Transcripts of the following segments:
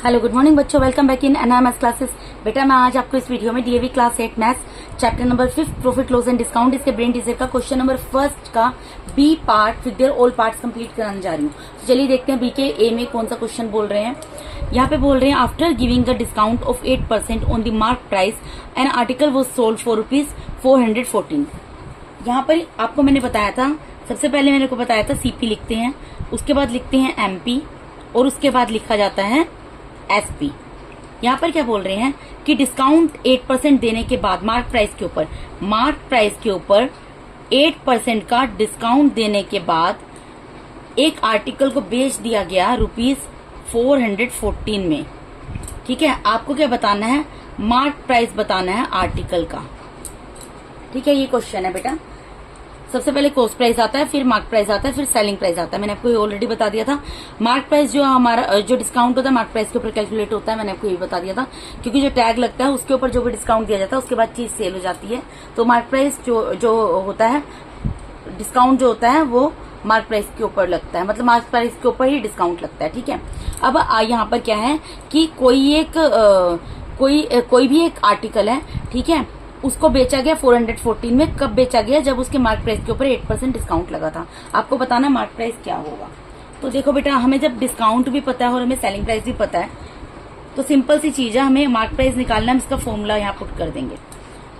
Hello good morning बच्चों, welcome back in NRMS classes. बेटा मैं आज आपको इस वीडियो में DAV class 8 maths chapter number 5 profit loss and discount इसके ब्रेन टीचर का क्वेश्चन नंबर फर्स्ट का B part with their all parts complete कराने जा रही हूँ। तो चलिए देखते हैं बी के ए में कौन सा क्वेश्चन बोल रहे हैं। यहाँ पे बोल रहे हैं after giving the discount of 8% on the mark price an article was sold for ₹414। यहाँ पर आपको मैंने बताया था, सबसे पहले मैंने को बताया था सीपी लिखते हैं, उसके बाद लिखते हैं एमपी और उसके बाद लिखा जाता है एसपी। यहाँ पर क्या बोल रहे हैं कि डिस्काउंट 8% देने के बाद मार्क प्राइस के ऊपर 8% का डिस्काउंट देने के बाद एक आर्टिकल को बेच दिया गया ₹414 में। ठीक है, आपको क्या बताना है? मार्क प्राइस बताना है आर्टिकल का। ठीक है, ये क्वेश्चन है बेटा। सबसे पहले कॉस्ट प्राइस आता है, फिर मार्क प्राइस आता है, फिर सेलिंग प्राइस आता है। मैंने आपको ये ऑलरेडी बता दिया था। मार्क प्राइस जो हमारा जो डिस्काउंट होता है मार्क प्राइस के ऊपर कैलकुलेट होता है, मैंने आपको ये बता दिया था, क्योंकि जो टैग लगता है उसके ऊपर जो भी डिस्काउंट दिया जाता है उसके बाद चीज सेल हो जाती है। तो मार्क प्राइस जो होता है, डिस्काउंट जो होता है वो मार्क प्राइस के ऊपर लगता है, मतलब मार्क प्राइस के ऊपर ही डिस्काउंट लगता है। ठीक है, अब यहाँ पर क्या है कि कोई भी एक आर्टिकल है, ठीक है, उसको बेचा गया 414 में। कब बेचा गया? जब उसके मार्क प्राइस के ऊपर 8% डिस्काउंट लगा था। आपको बताना मार्क प्राइस क्या होगा। तो देखो बेटा, हमें जब डिस्काउंट भी पता है और हमें सेलिंग प्राइस भी पता है, तो सिंपल सी चीज है, हमें मार्क प्राइस निकालना है। हम इसका फॉर्मूला यहाँ पुट कर देंगे।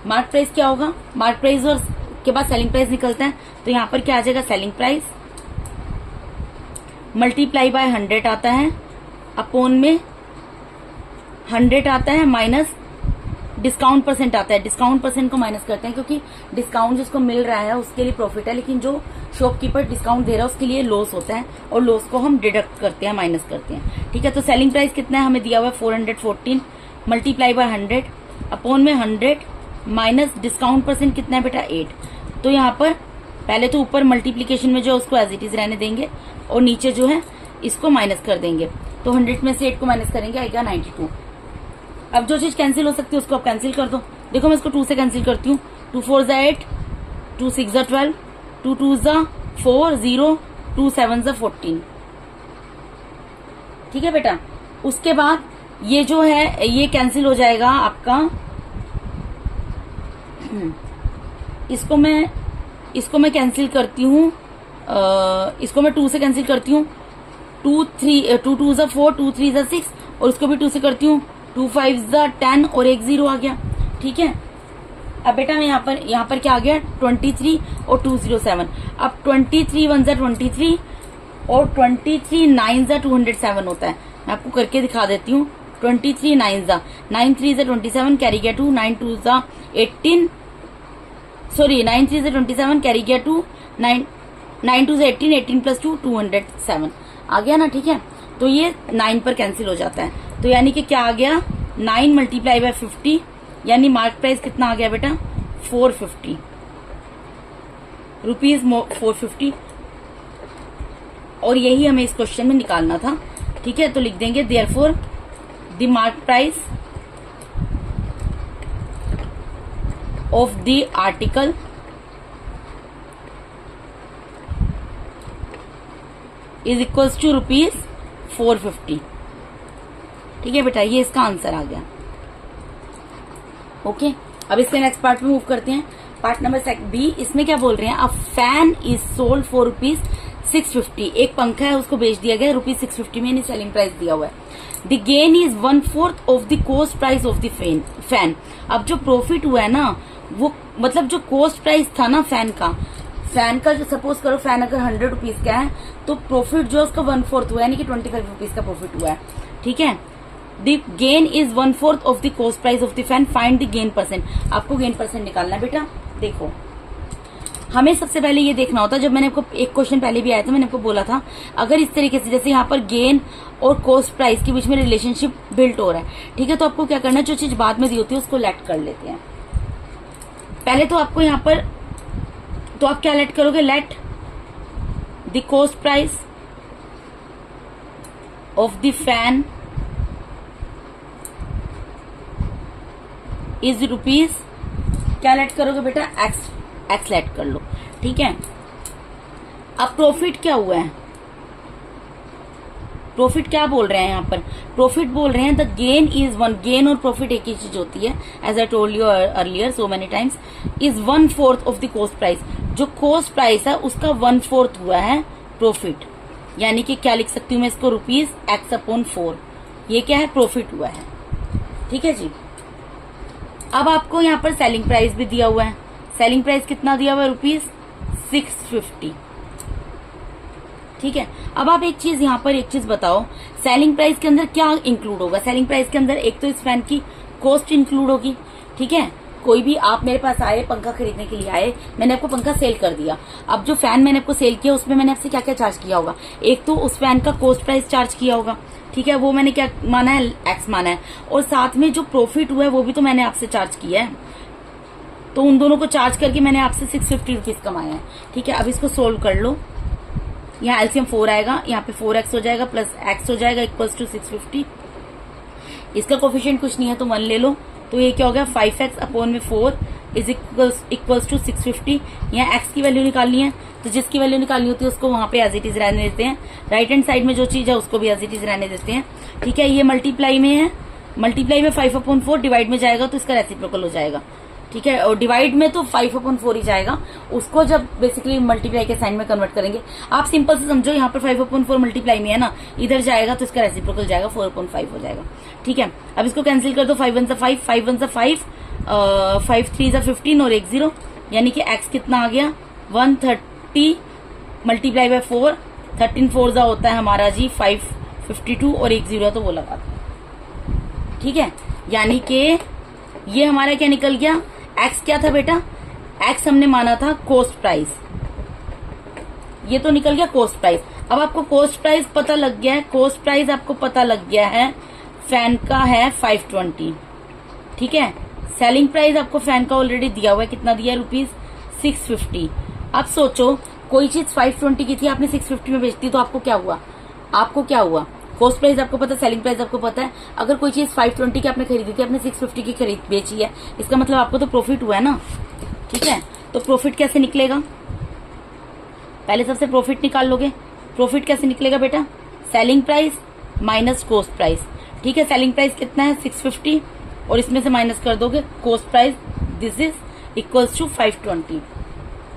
मार्क प्राइस क्या होगा? मार्क प्राइस और के बाद सेलिंग प्राइस निकलता है, तो यहाँ पर क्या आ जाएगा? सेलिंग प्राइस मल्टीप्लाई बाय 100 आता है, अपॉन में 100 आता है, माइनस डिस्काउंट परसेंट आता है। डिस्काउंट परसेंट को माइनस करते हैं, क्योंकि डिस्काउंट जिसको मिल रहा है उसके लिए प्रॉफिट है, लेकिन जो शॉपकीपर डिस्काउंट दे रहा है उसके लिए लॉस होता है, और लॉस को हम डिडक्ट करते हैं, माइनस करते हैं। ठीक है, तो सेलिंग प्राइस कितना है? हमें दिया हुआ है 414 मल्टीप्लाई बाय 100 अपॉन में 100 माइनस डिस्काउंट परसेंट कितना है बेटा? 8। तो यहाँ पर पहले तो ऊपर मल्टीप्लीकेशन में जो उसको एज इट इज रहने देंगे और नीचे जो है इसको माइनस कर देंगे। तो 100 में से 8 को माइनस करेंगे, आएगा 92। अब जो चीज कैंसिल हो सकती है उसको आप कैंसिल कर दो। देखो मैं इसको 2 से कैंसिल करती हूँ। 2 4 ज़ा 8, 2 6 ज़ा 12, 2 2 ज़ा 4, 0, 2 7 ज़ा 14। ठीक है बेटा, उसके बाद ये जो है ये कैंसिल हो जाएगा आपका। इसको मैं कैंसिल करती हूँ, इसको मैं 2 से कैंसिल करती हूँ। 2 2 ज़ा 4, 2 3 ज़ा 6, और इसको भी 2 से करती हूँ। 2 5 ज़ा 10 और एक 0 आ गया। ठीक है, अब बेटा मैं यहाँ पर क्या आ गया? 23 और 207। अब 23 1 ज़ा 23 और 23 9 ज़ा 207 होता है। मैं आपको करके दिखा देती हूँ। 23 9 ज़ा 9 3 ज़ा 27 कैरी गया 2, 9 2 ज़ा 18, सॉरी 9 3 ज़ा 27 कैरी गया 2, 9 2 ज़ा 18, 18 प्लस 2 207 आ गया ना। ठीक है, तो ये 9 पर कैंसिल हो जाता है। तो यानी कि क्या आ गया? 9 मल्टीप्लाई बाय 50, यानी मार्क प्राइस कितना आ गया बेटा? 450 रुपीज, 450। और यही हमें इस क्वेश्चन में निकालना था। ठीक है, तो लिख देंगे therefore the mark price of the article is equals to ₹450। ठीक है बेटा, ये इसका आंसर आ गया। ओके, अब इसके नेक्स्ट पार्ट में मूव करते हैं। Part number B. इसमें क्या बोल रहे हैं? A fan is sold for ₹650। एक पंखा है, उसको बेच दिया गया ₹650 में, यानी सेलिंग प्राइस दिया हुआ है। The gain is 1/4 of the cost price of the fan. अब जो प्रॉफिट हुआ है ना, वो मतलब जो कॉस्ट प्राइस था ना फैन का जो सपोज करो फैन अगर 100 रुपीज का है, तो प्रॉफिट जो उसका 1/4 हुआ है, यानी कि 25 रुपीज का प्रॉफिट हुआ है। ठीक है, the gain is 1/4 of the cost price of the fan, find the gain percent. आपको गेन परसेंट निकालना है बेटा। देखो, हमें सबसे पहले ये देखना होता है, जब मैंने आपको एक क्वेश्चन पहले भी आया था, मैंने आपको बोला था अगर इस तरीके से जैसे यहाँ पर गेन और कॉस्ट प्राइस के बीच में रिलेशनशिप बिल्ट हो रहा है, ठीक है, तो आपको क्या करना है? जो चीज बाद में दी होती है उसको लेट कर लेते हैं। पहले तो आपको यहाँ पर, तो आप क्या लेट करोगे? Let the cost price of the fan is rupees, क्या लेट करोगे बेटा? एक्स लेट कर लो। ठीक है, अब प्रॉफिट क्या हुआ है? प्रॉफिट क्या बोल रहे हैं यहाँ पर? प्रॉफिट बोल रहे हैं the gain is one, gain और प्रॉफिट एक ही चीज होती है, as I told you earlier so many times, is 1/4 of the cost price. जो कॉस्ट प्राइस है उसका 1/4 हुआ है प्रॉफिट, यानी कि क्या लिख सकती हूँ मैं इसको, ₹X/4। ये क्या है? प्रॉफिट हुआ है। ठीक है जी। अब आपको यहाँ पर सेलिंग प्राइस भी दिया हुआ है। सेलिंग प्राइस कितना दिया हुआ है? ₹650। ठीक है। अब आप एक चीज यहाँ पर एक चीज बताओ, सेलिंग प्राइस के अंदर क्या इंक्लूड होगा? सेलिंग प्राइस के अंदर एक तो इस फैन की कॉस्ट इंक्लूड होगी। ठीक है। कोई भी आप मेरे पास आए, पंखा खरीदने के लिए आए, मैंने आपको पंखा सेल कर दिया। अब जो फैन मैंने आपको सेल किया उसमें मैंने आपसे क्या क्या चार्ज किया होगा? एक तो उस फैन का कॉस्ट प्राइस चार्ज किया होगा। ठीक है, वो मैंने क्या माना है? X माना है। और साथ में जो प्रॉफिट हुआ है वो भी तो मैंने आपसे चार्ज किया है। तो उन दोनों को चार्ज करके मैंने आपसे ₹650 कमाया है। ठीक है। अब इसको सोल्व कर लो। यहाँ एलसीएम 4 आएगा, यहाँ पे 4x हो जाएगा प्लस x हो जाएगा इक्वल्स टू 650। इसका कोफिशिएंट कुछ नहीं है तो 1 ले लो। तो ये क्या हो गया? 5x/4 is equals to 650। यहाँ x की वैल्यू निकालनी है, तो जिसकी वैल्यू निकालनी होती है उसको वहां पे एज इट इज रहने देते हैं। राइट हैंड साइड में जो चीज है उसको भी एज इट इज रहने देते हैं। ठीक है। ये मल्टीप्लाई में है, मल्टीप्लाई में 5/4, डिवाइड में जाएगा तो इसका रेसिप्रोकल हो जाएगा। ठीक है। और डिवाइड में तो 5/4 ही जाएगा। उसको जब बेसिकली मल्टीप्लाई के साइन में कन्वर्ट करेंगे, आप सिंपल से समझो, यहाँ पर 5/4 मल्टीप्लाई में है ना, इधर जाएगा तो इसका रेसिप्रोकल जाएगा, 4/5 हो जाएगा। ठीक है। अब इसको कैंसिल कर दो, 5 1 5, 5 1 5, 5 3 15 और 1 0, यानी कि x कितना आ गया? 130 मल्टीप्लाई बाय 4, 13 4 होता है हमारा जी 552 और 1 0 है तो वो लगा दो। ठीक है। यानी कि ये हमारा क्या निकल गया? x क्या था बेटा? x हमने माना था कॉस्ट प्राइस, ये तो निकल गया कॉस्ट प्राइस। अब आपको कॉस्ट प्राइस पता लग गया है, कॉस्ट प्राइस आपको पता लग गया है, फैन का है 520। ठीक है। सेलिंग प्राइस आपको फैन का ऑलरेडी दिया हुआ है, कितना दिया है? ₹650। अब सोचो, कोई चीज 520 की थी, आपने 650 में बेचती तो आपको क्या हुआ? आपको क्या हुआ? कॉस्ट प्राइस आपको पता है, सेलिंग प्राइस आपको पता है। अगर कोई चीज 520 की आपने खरीदी थी, आपने 650 की खरीद बेची है, इसका मतलब आपको तो प्रॉफिट हुआ है ना। ठीक है। तो प्रॉफिट कैसे निकलेगा? पहले सबसे प्रॉफिट निकाल लोगे। प्रॉफिट कैसे निकलेगा बेटा? Selling price minus cost price. ठीक है। सेलिंग प्राइस कितना है? 650, और इसमें से माइनस कर दोगे cost price, this is equals to 520।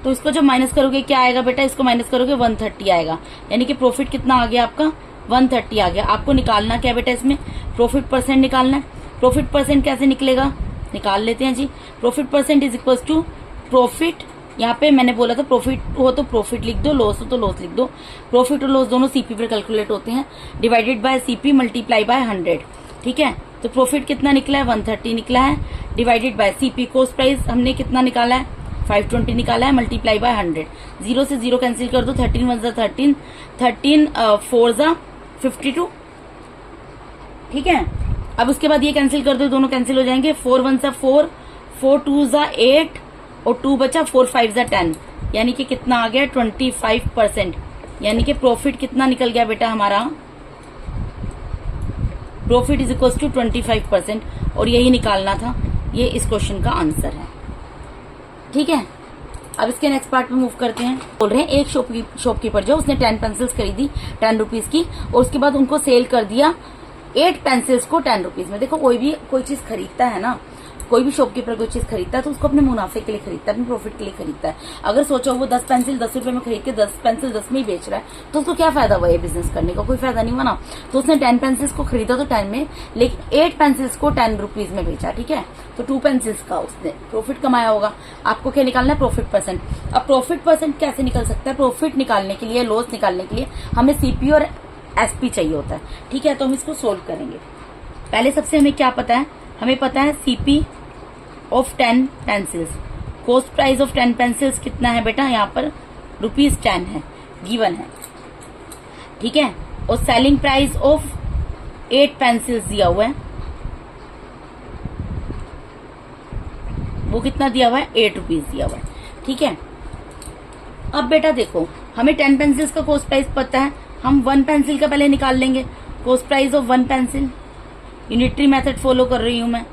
तो इसको जब माइनस करोगे क्या आएगा बेटा? इसको माइनस करोगे 130 आएगा, यानी कि प्रॉफिट कितना आ गया आपका? 130 आ गया। आपको निकालना क्या बेटा? इसमें प्रॉफिट परसेंट निकालना है। प्रॉफिट परसेंट कैसे निकलेगा? निकाल लेते हैं जी। Profit percent is equals to profit, यहाँ पे मैंने बोला था प्रॉफिट हो तो प्रॉफिट लिख दो, लॉस हो तो लॉस लिख दो। प्रॉफिट और लॉस दोनों सीपी पर कैलकुलेट होते हैं, divided by CP multiply by 100। ठीक है। तो प्रॉफिट कितना निकला है? 130 निकला है, divided by CP. Cost price हमने कितना निकाला है? 520 निकाला है, मल्टीप्लाई बाय 100। 0 से 0 कैंसिल कर दो, 13 1 13, 13 4 52। ठीक है। अब उसके बाद ये कैंसिल कर दो, दोनों कैंसिल हो जाएंगे। 4 1 4, 4 2 8 और 2 बचा, 4 5 10, यानी कि कितना आ गया? 25%। यानी कि प्रॉफिट कितना निकल गया बेटा हमारा? प्रॉफिट इज इक्वल टू 25%, और यही निकालना था। ये इस क्वेश्चन का आंसर है। ठीक है। अब इसके नेक्स्ट पार्ट में मूव करते हैं। बोल रहे हैं एक शॉपकीपर जो, उसने 10 पेंसिल्स खरीदी 10 रुपीज की, और उसके बाद उनको सेल कर दिया 8 पेंसिल्स को 10 रुपीज में। देखो, कोई चीज खरीदता है ना, कोई भी शॉपकीपर कोई चीज खरीदता है तो उसको अपने मुनाफे के लिए खरीदता है, अपने प्रॉफिट के लिए खरीदता है। अगर सोचो वो 10 पेंसिल 10 रुपए में खरीद के 10 पेंसिल 10 में ही बेच रहा है, तो उसको क्या फायदा हुआ ये बिजनेस करने का? कोई फायदा नहीं हुआ ना। तो उसने 10 पेंसिल्स को खरीदा तो 10 में, लेकिन 8 पेंसिल्स को 10 रुपीज में बेचा। ठीक है। तो 2 पेंसिल्स का उसने प्रॉफिट कमाया होगा। आपको क्या निकालना है? Profit percent. अब प्रॉफिट परसेंट कैसे निकल सकता है? प्रॉफिट निकालने के लिए, लॉस निकालने के लिए हमें सीपी और एसपी चाहिए होता है। ठीक है। तो हम इसको सोल्व करेंगे। पहले सबसे हमें क्या पता है? हमें पता है CP of 10 pencils. Cost price of 10 pencils कितना है बेटा? यहाँ पर ₹10 है, गिवन है। ठीक है। और सेलिंग प्राइस ऑफ 8 पेंसिल्स दिया हुआ है, वो कितना दिया हुआ है? 8 रुपीज दिया हुआ है। ठीक है। अब बेटा देखो, हमें 10 पेंसिल्स का कॉस्ट प्राइस पता है, हम 1 पेंसिल का पहले निकाल लेंगे। Cost price of 1 pencil, unitary method follow कर रही हूं मैं।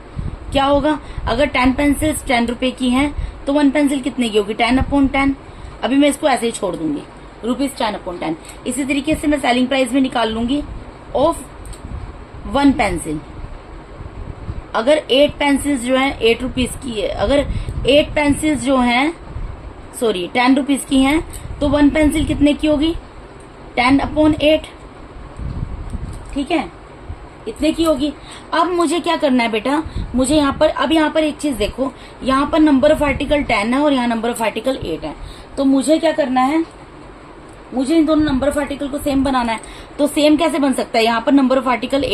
क्या होगा? अगर 10 पेंसिल्स 10 रुपए की हैं तो 1 पेंसिल कितने की होगी? 10/10। अभी मैं इसको ऐसे ही छोड़ दूंगी, ₹10/10। इसी तरीके से मैं सेलिंग प्राइस में निकाल लूंगी ऑफ 1 पेंसिल। अगर 8 पेंसिल्स जो है 8 रुपीज की है, अगर 8 पेंसिल्स जो हैं 10 रुपीज की हैं, तो 1 पेंसिल कितने की होगी? 10/8। ठीक है, इतने की होगी। अब मुझे क्या करना है बेटा, मुझे यहाँ पर एक चीज देखो, यहाँ पर नंबर ऑफ आर्टिकल 10 है और यहाँ नंबर ऑफ आर्टिकल 8 है। तो मुझे क्या करना है, मुझे इन दोनों नंबर ऑफ आर्टिकल को सेम बनाना है। तो सेम कैसे बन सकता है? यहाँ पर नंबर ऑफ आर्टिकल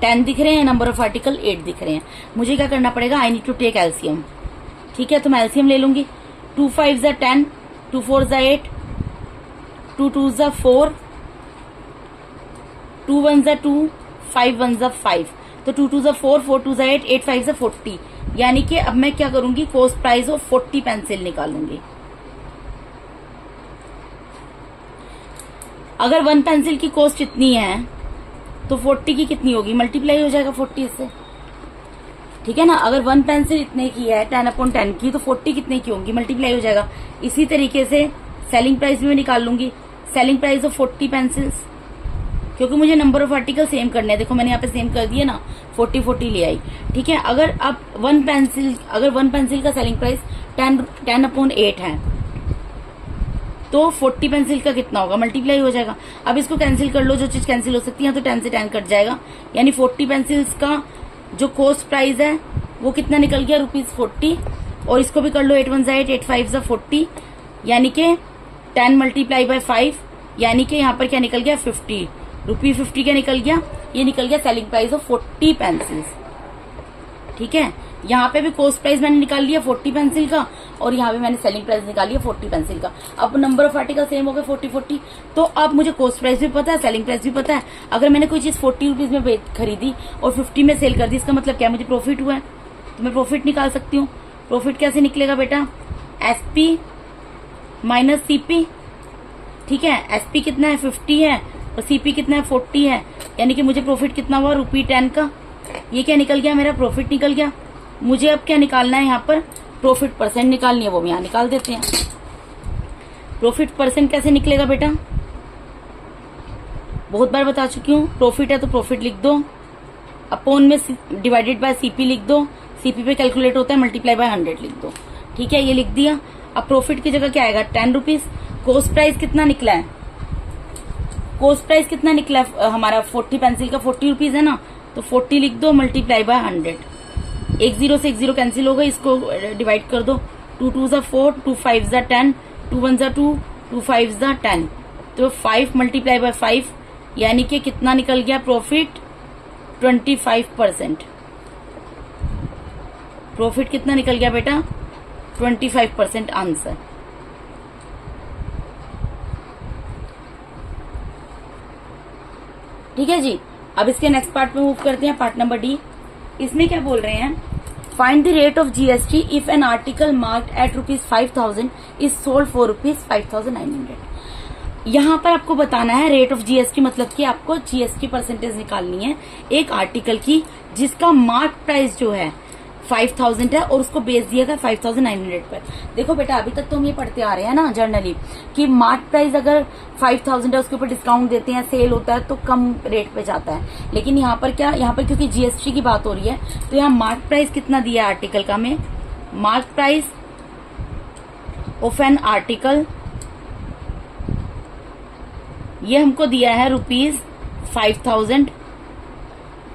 10 दिख रहे हैं, नंबर ऑफ आर्टिकल 8 दिख रहे हैं। मुझे क्या करना पड़ेगा? I need to take LCM. ठीक है, तो मैं एलसीएम ले लूंगी। 2 5 10, 2 4 8, 2 2 4, 2 1 2, 5 1 5। तो 2 2 4, 4 2 8, 8 5 40। यानी कि अब मैं क्या करूंगी? कॉस्ट प्राइस ऑफ 40 पेंसिल निकालूंगी। अगर 1 पेंसिल की कॉस्ट इतनी है तो 40 की कितनी होगी? मल्टीप्लाई हो जाएगा 40 से। ठीक है ना, अगर 1 पेंसिल इतने की है 10/10 की, तो 40 कितने की होंगी? मल्टीप्लाई हो जाएगा। इसी तरीके से सेलिंग प्राइस भी मैं निकाल लूंगी। सेलिंग प्राइस ऑफ 40 पेंसिल्स, क्योंकि मुझे नंबर ऑफ आर्टिकल सेम करने हैं। देखो मैंने यहाँ पे सेम कर दिया ना, 40 ले आई। ठीक है, अगर अब 1 पेंसिल का सेलिंग प्राइस 10/8 है, तो 40 पेंसिल का कितना होगा? मल्टीप्लाई हो जाएगा। अब इसको कैंसिल कर लो, जो चीज कैंसिल हो सकती है, तो 10 से 10 कट जाएगा। यानी 40 पेंसिल्स का जो कॉस्ट प्राइस है वो कितना निकल गया? ₹40। और इसको भी कर लो, 8 1 8, 8 5 40, यानी कि 10 मल्टीप्लाई बाय 5, यानी कि यहाँ पर क्या निकल गया? 50 रुपी। 50 क्या निकल गया? ये निकल गया सेलिंग प्राइस ऑफ 40 पेंसिल्स। ठीक है, यहाँ पे भी कॉस्ट प्राइस मैंने निकाल लिया 40 पेंसिल का, और यहाँ पे मैंने सेलिंग प्राइस निकाल लिया 40 पेंसिल का। अब नंबर ऑफ आर्टिकल सेम हो गए 40। तो अब मुझे कॉस्ट प्राइस भी पता है, सेलिंग प्राइस भी पता है। अगर मैंने कोई चीज 40 रुपीज में खरीदी और 50 में सेल कर दी, इसका मतलब क्या? मुझे प्रॉफिट हुआ है। तो मैं प्रॉफिट निकाल सकती हूँ। प्रॉफिट कैसे निकलेगा बेटा? SP minus CP. ठीक है, एसपी कितना है? 50 है, और सीपी कितना है? 40 है। यानी कि मुझे प्रॉफिट कितना हुआ? ₹10 का। ये क्या निकल गया? मेरा प्रॉफिट निकल गया। मुझे अब क्या निकालना है? यहाँ पर प्रॉफिट परसेंट निकालनी है, वो हम यहाँ निकाल देते हैं। प्रॉफिट परसेंट कैसे निकलेगा बेटा? बहुत बार बता चुकी हूँ। प्रॉफिट है तो प्रॉफिट लिख दो, अपोन में डिवाइडेड बाय सीपी लिख दो। सीपी पे कैलकुलेट होता है, मल्टीप्लाई बाय 100 लिख दो। ठीक है, ये लिख दिया। अब प्रॉफिट की जगह क्या आएगा? 10 रुपीज। कॉस्ट प्राइस कितना निकला है? कॉस्ट प्राइस कितना निकला है हमारा? 40 पेंसिल का 40 रुपीज है ना, तो 40 लिख दो, मल्टीप्लाई बाय 100। 1 0 से 1 0 कैंसिल हो गई, इसको डिवाइड कर दो। 2 2 4, 2 5 10, 2 1 2, 2 5 10। तो 5 मल्टीप्लाई बाय 5, यानी कि कितना निकल गया प्रॉफिट? 25%। प्रॉफिट कितना निकल गया बेटा? 25% आंसर। ठीक है जी, अब इसके नेक्स्ट पार्ट में मूव करते हैं, पार्ट नंबर डी। इसमें क्या बोल रहे हैं? Find the rate of GST if an article marked at ₹5,000 is sold for ₹5,900। यहाँ पर आपको बताना है रेट ऑफ जीएसटी, मतलब कि आपको जीएसटी परसेंटेज निकालनी है एक आर्टिकल की जिसका मार्क प्राइस जो है 5,000 है और उसको बेच दिया गया 5,900 पर। देखो बेटा, अभी तक तो हम ये पढ़ते आ रहे हैं ना जर्नली कि मार्क प्राइस अगर 5,000 है, उसके ऊपर डिस्काउंट देते हैं, सेल होता है तो कम रेट पे जाता है। लेकिन यहाँ पर क्या, यहाँ पर क्योंकि जीएसटी की बात हो रही है तो यहाँ मार्क प्राइस कितना दिया है आर्टिकल का? में mark price of an article ये हमको दिया है ₹5,000,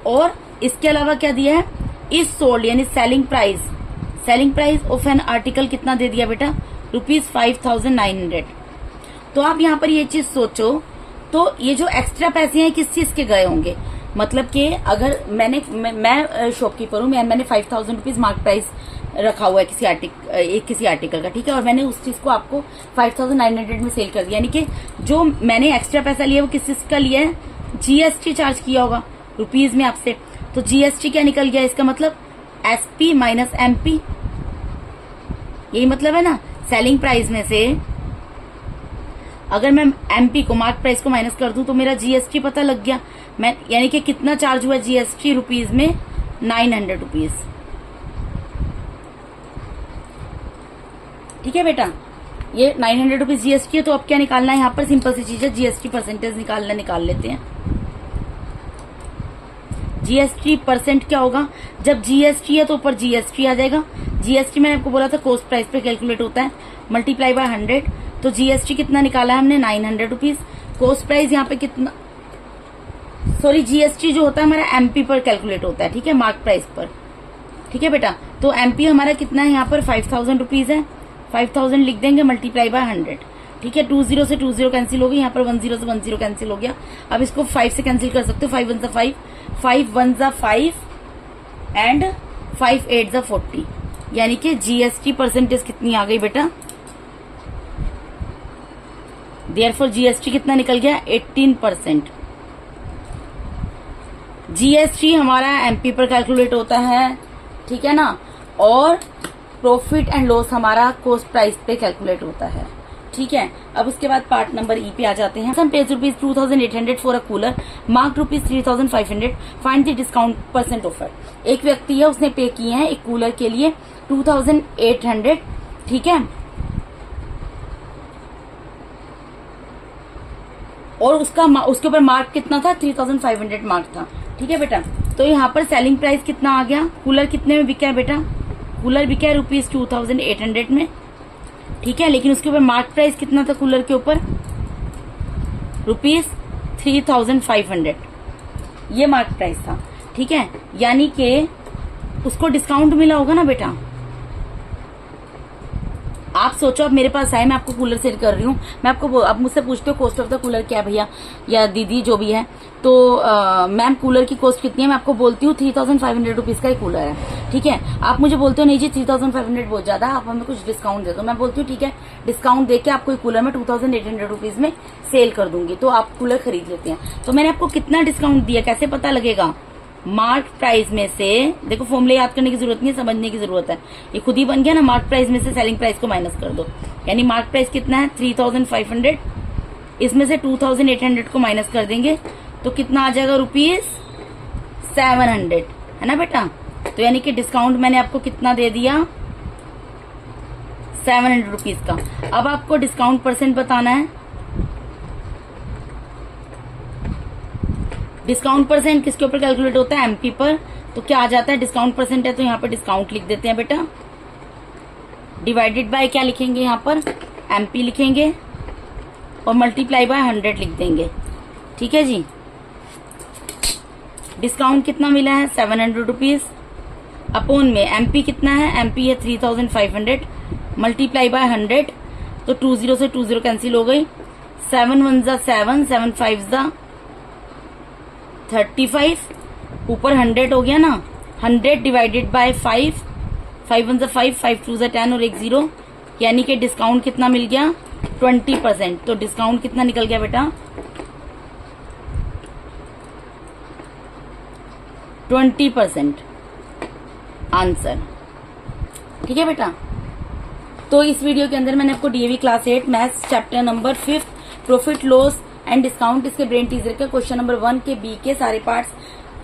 और इसके अलावा क्या दिया है? इज सोल्ड यानी selling price of an article कितना दे दिया बेटा? ₹5,900। तो आप यहाँ पर ये चीज सोचो, तो ये जो एक्स्ट्रा पैसे हैं किस चीज के गए होंगे? मतलब कि अगर मैं शॉपकीपर हूँ, मैंने 5,000 रुपीज मार्क प्राइस रखा हुआ है किसी आर्टिकल का, ठीक है, और मैंने उस चीज को आपको 5,900 में सेल कर दिया, यानी कि जो मैंने एक्स्ट्रा पैसा लिया वो किस चीज का लिया है? जीएसटी चार्ज किया होगा रुपीज में आपसे। तो जीएसटी क्या निकल गया? इसका मतलब एसपी माइनस एमपी, यही मतलब है ना। सेलिंग प्राइस में से अगर मैं एमपी को, मार्क प्राइस को माइनस कर दूं तो मेरा जीएसटी पता लग गया। मैं यानी कि कितना चार्ज हुआ जीएसटी रुपीज में? 900 रुपीज। ठीक है बेटा, ये 900 रुपीज जीएसटी है। तो अब क्या निकालना है यहाँ पर? सिंपल सी चीज है, जीएसटी परसेंटेज निकाल लेते हैं। जीएसटी परसेंट क्या होगा, जब जीएसटी है तो ऊपर जीएसटी आ जाएगा। जीएसटी मैंने आपको बोला था कॉस्ट प्राइस पे कैलकुलेट होता है, मल्टीप्लाई बाय 100। तो जीएसटी कितना निकाला है हमने 900 रुपीज। कॉस्ट प्राइस यहाँ पे कितना, सॉरी जीएसटी जो होता है हमारा एमपी पर कैलकुलेट होता है, ठीक है, मार्क प्राइस पर, ठीक है बेटा। तो एमपी हमारा कितना है यहाँ पर 5000 रुपीज है, 5000 लिख देंगे मल्टीप्लाई बाय 100, ठीक है। 20 से 20 कैंसिल हो गई, यहाँ पर 10 से 10 कैंसिल हो गया। अब इसको 5 से कैंसिल कर सकते हो, 5 1 5, 5 1 5 एंड 5 8 40, यानी कि जीएसटी परसेंटेज कितनी आ गई बेटा, देयरफॉर जीएसटी कितना निकल गया 18%। जीएसटी हमारा एमपी पर कैलकुलेट होता है, ठीक है ना, और प्रॉफिट एंड लॉस हमारा कॉस्ट प्राइस पे कैलकुलेट होता है, ठीक है। अब उसके बाद पार्ट नंबर ई पे आ जाते हैं। Sam pays rupees 2800 for a cooler, marked rupees 3500, find the discount percent offered. एक व्यक्ति है, उसने पे किए हैं एक कूलर के लिए 2800, ठीक है, और उसके ऊपर मार्क कितना था 3500 मार्क था, ठीक है बेटा। तो यहाँ पर सेलिंग प्राइस कितना आ गया, कूलर कितने में बिका है बेटा, कूलर बिका है रुपीज 2800 में, ठीक है, लेकिन उसके ऊपर मार्क प्राइस कितना था कूलर के ऊपर, रुपीज 3500, ये मार्क प्राइस था, ठीक है। यानी कि उसको डिस्काउंट मिला होगा ना बेटा। आप सोचो, अब मेरे पास है, मैं आपको कूलर सेल कर रही हूँ, मैं आपको, आप मुझसे पूछते हो कॉस्ट ऑफ द कूलर क्या है भैया या दीदी जो भी है, तो मैम कूलर की कॉस्ट कितनी है, मैं आपको बोलती हूँ 3500 रुपीज का ही कूलर है, ठीक है। आप मुझे बोलते हो नहीं जी 3500 बहुत ज्यादा, आप हमें कुछ डिस्काउंट दे दो। मैं बोलती हूँ ठीक है, डिस्काउंट देके आपको कूलर में 2800 रुपीज में सेल कर दूंगी, तो आप कूलर खरीद लेते हैं। तो मैंने आपको कितना डिस्काउंट दिया, कैसे पता लगेगा, मार्क प्राइस में से, देखो फॉर्मूले याद करने की जरूरत नहीं है, समझने की जरूरत है, ये खुद ही बन गया ना। मार्क प्राइस में से सेलिंग प्राइस को माइनस कर दो, यानी मार्क प्राइस कितना है 3500, इसमें से 2800 को माइनस कर देंगे तो कितना आ जाएगा रुपीज 700, है ना बेटा। तो यानी कि डिस्काउंट मैंने आपको कितना दे दिया 700 रुपीज का। अब आपको डिस्काउंट परसेंट बताना है। डिस्काउंट परसेंट किसके ऊपर कैलकुलेट होता है, एमपी पर। तो क्या आ जाता है, डिस्काउंट परसेंट है तो यहाँ पर डिस्काउंट लिख देते हैं बेटा, डिवाइडेड बाय क्या लिखेंगे यहाँ पर, एमपी लिखेंगे और मल्टीप्लाई बाय 100 लिख देंगे, ठीक है जी। डिस्काउंट कितना मिला है 700 रुपीज, अपॉन में एमपी कितना है, एमपी है 3500 मल्टीप्लाई बाय 100, तो 20 से 20 कैंसिल हो गई, 7 1 7, 7 5 35, ऊपर 100 हो गया ना, 100 डिवाइडेड बाय 5, 5 1 5, 5 2 10 और 1 0, यानी कि डिस्काउंट कितना मिल गया 20%। तो डिस्काउंट कितना निकल गया बेटा 20% आंसर, ठीक है बेटा। तो इस वीडियो के अंदर मैंने आपको DAV class 8 maths chapter number 5 profit loss and discount, इसके ब्रेन टीजर के क्वेश्चन नंबर 1 के बी के सारे पार्ट्स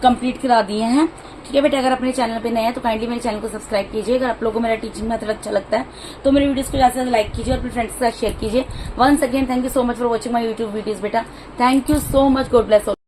कंप्लीट करा दिए हैं, ठीक है बेटा। अगर अपने चैनल पे नए हैं तो काइंडली मेरे चैनल को सब्सक्राइब कीजिए। अगर आप लोगों को मेरा टीचिंग मेथड अच्छा लगता है तो मेरे वीडियोस को ज्यादा से ज्यादा लाइक कीजिए और अपने फ्रेंड्स के साथ शेयर कीजिए। Once again thank you so much for watching my YouTube videos बेटा, thank you so much, God bless.